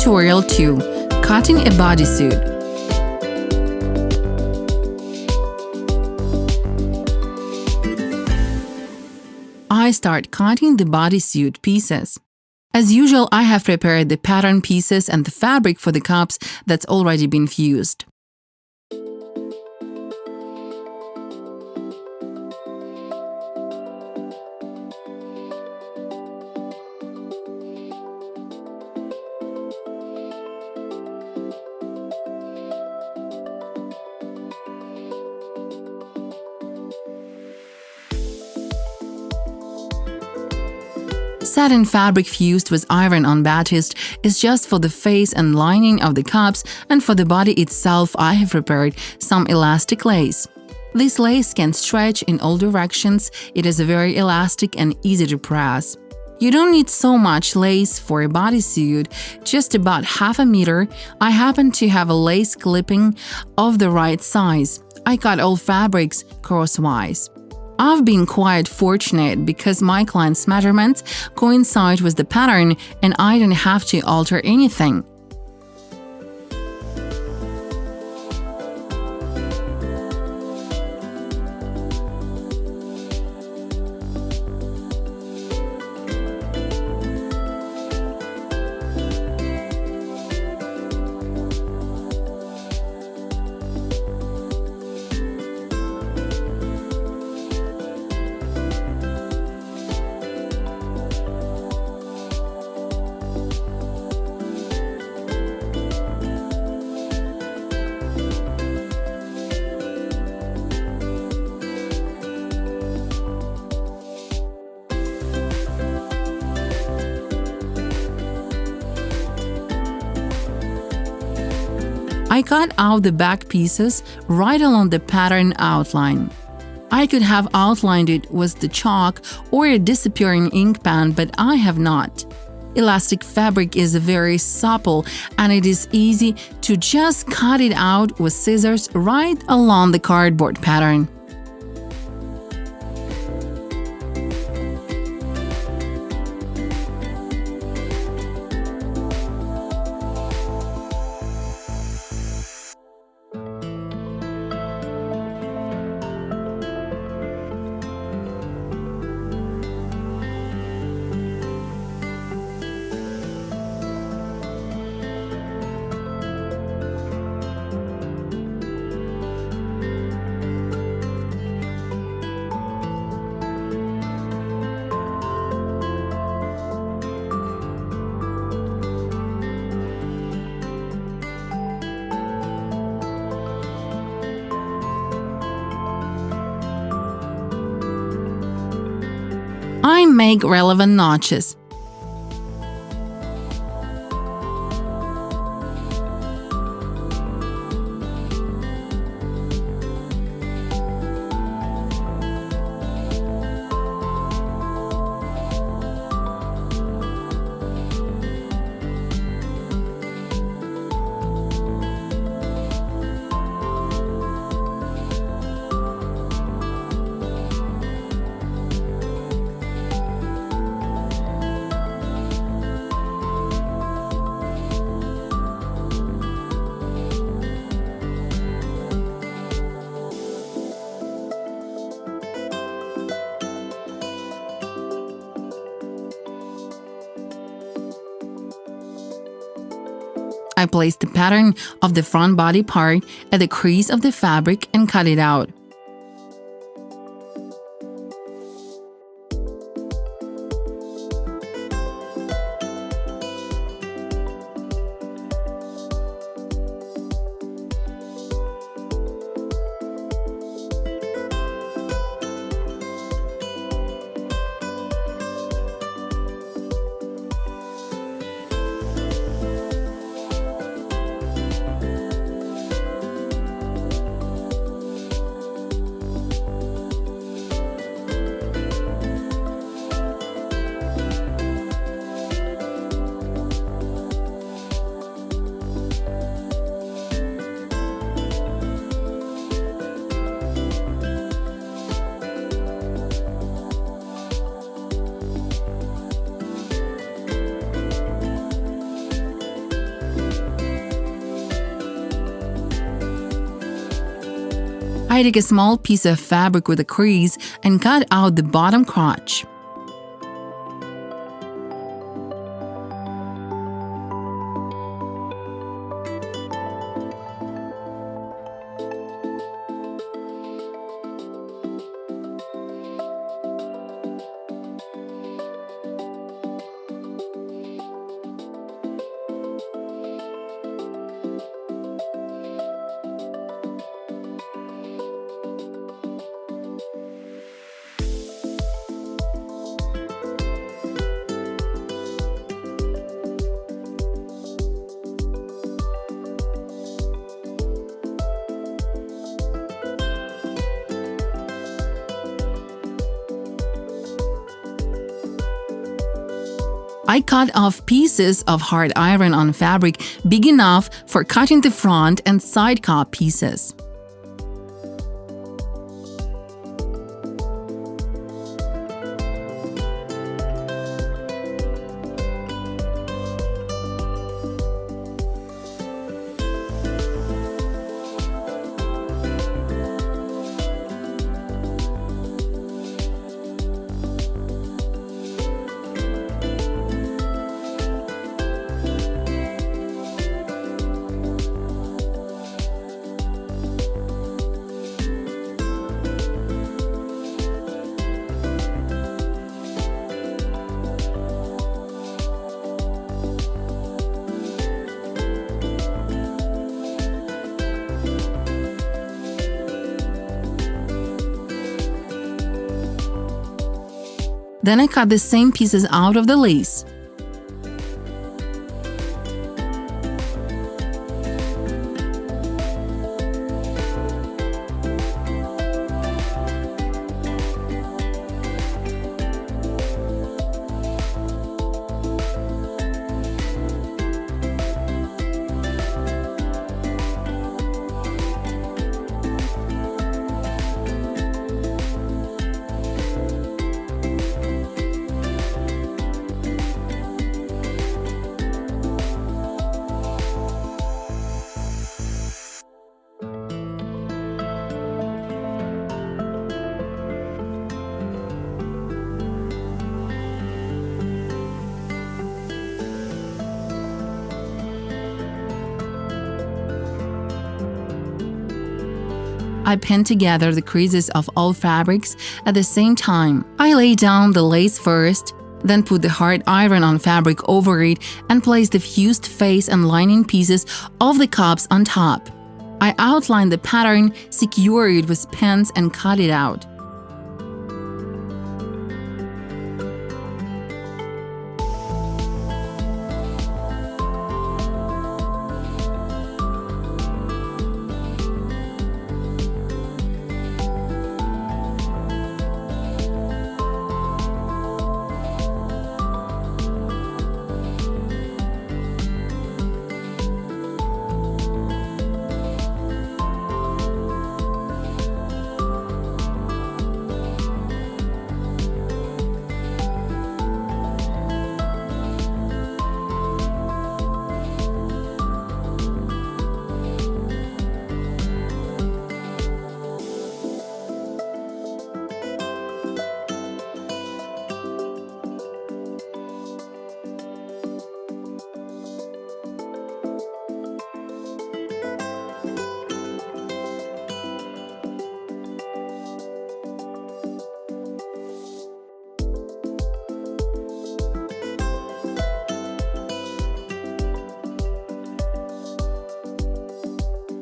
Tutorial 2. Cutting a bodysuit. I start cutting the bodysuit pieces. As usual, I have prepared the pattern pieces and the fabric for the cups that's already been fused. Satin fabric fused with iron-on batiste is just for the face and lining of the cups, and for the body itself I have prepared some elastic lace. This lace can stretch in all directions, it is very elastic and easy to press. You don't need so much lace for a bodysuit, just about half a meter. I happen to have a lace clipping of the right size. I cut all fabrics crosswise. I've been quite fortunate because my client's measurements coincide with the pattern and I don't have to alter anything. I cut out the back pieces right along the pattern outline. I could have outlined it with the chalk or a disappearing ink pen, but I have not. Elastic fabric is very supple and it is easy to just cut it out with scissors right along the cardboard pattern. I make relevant notches. I place the pattern of the front body part at the crease of the fabric and cut it out. I take a small piece of fabric with a crease and cut out the bottom crotch. I cut off pieces of hard iron-on fabric big enough for cutting the front and side cup pieces. Then I cut the same pieces out of the lace. I pin together the creases of all fabrics at the same time. I lay down the lace first, then put the hard iron-on fabric over it and place the fused face and lining pieces of the cups on top. I outline the pattern, secure it with pins and cut it out.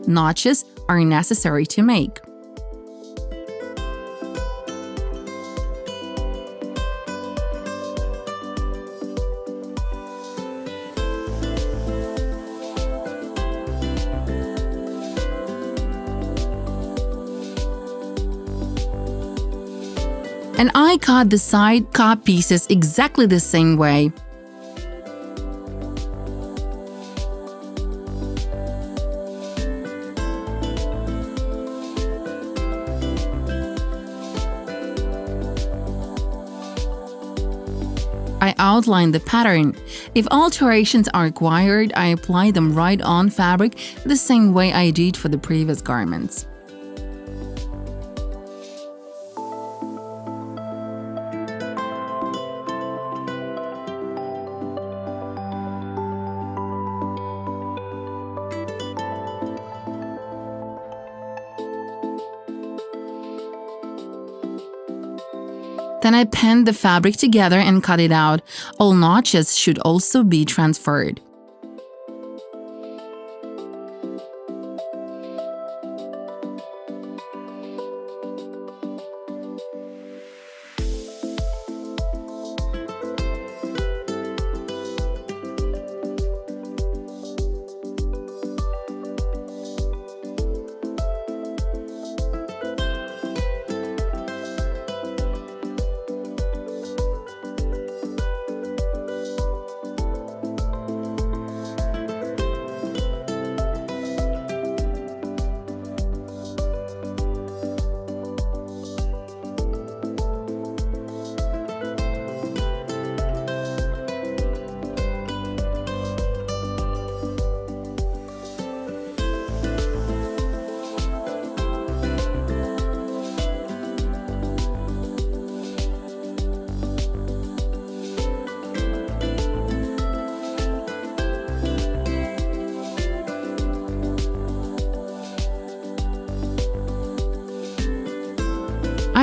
Notches are necessary to make. And I cut the side cup pieces exactly the same way. I outline the pattern. If alterations are required, I apply them right on fabric the same way I did for the previous garments. Then I pinned the fabric together and cut it out. All notches should also be transferred.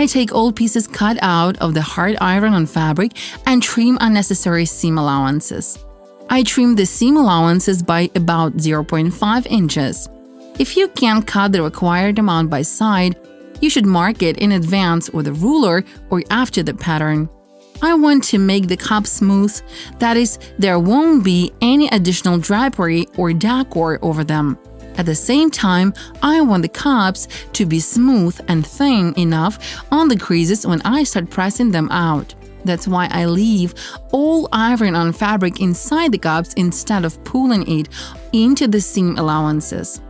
I take all pieces cut out of the hard iron-on fabric and trim unnecessary seam allowances. I trim the seam allowances by about 0.5 inches. If you can't cut the required amount by side, you should mark it in advance with a ruler or after the pattern. I want to make the cup smooth, that is, there won't be any additional drapery or decor over them. At the same time, I want the cups to be smooth and thin enough on the creases when I start pressing them out. That's why I leave all iron-on fabric inside the cups instead of pulling it into the seam allowances.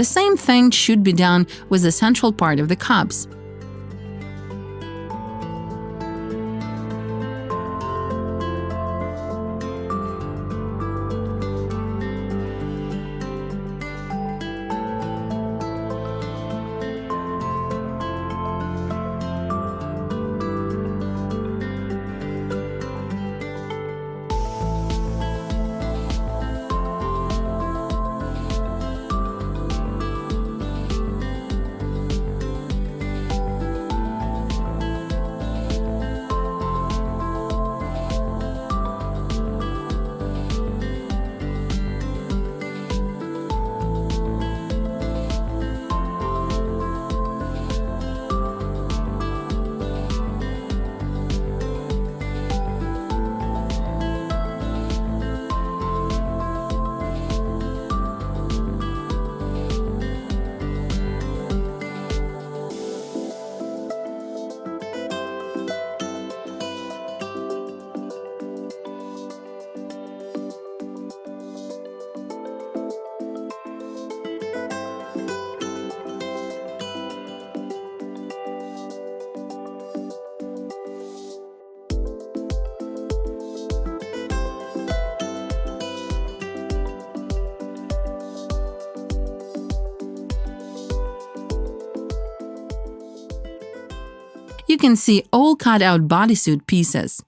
The same thing should be done with the central part of the cups. You can see all cut out bodysuit pieces.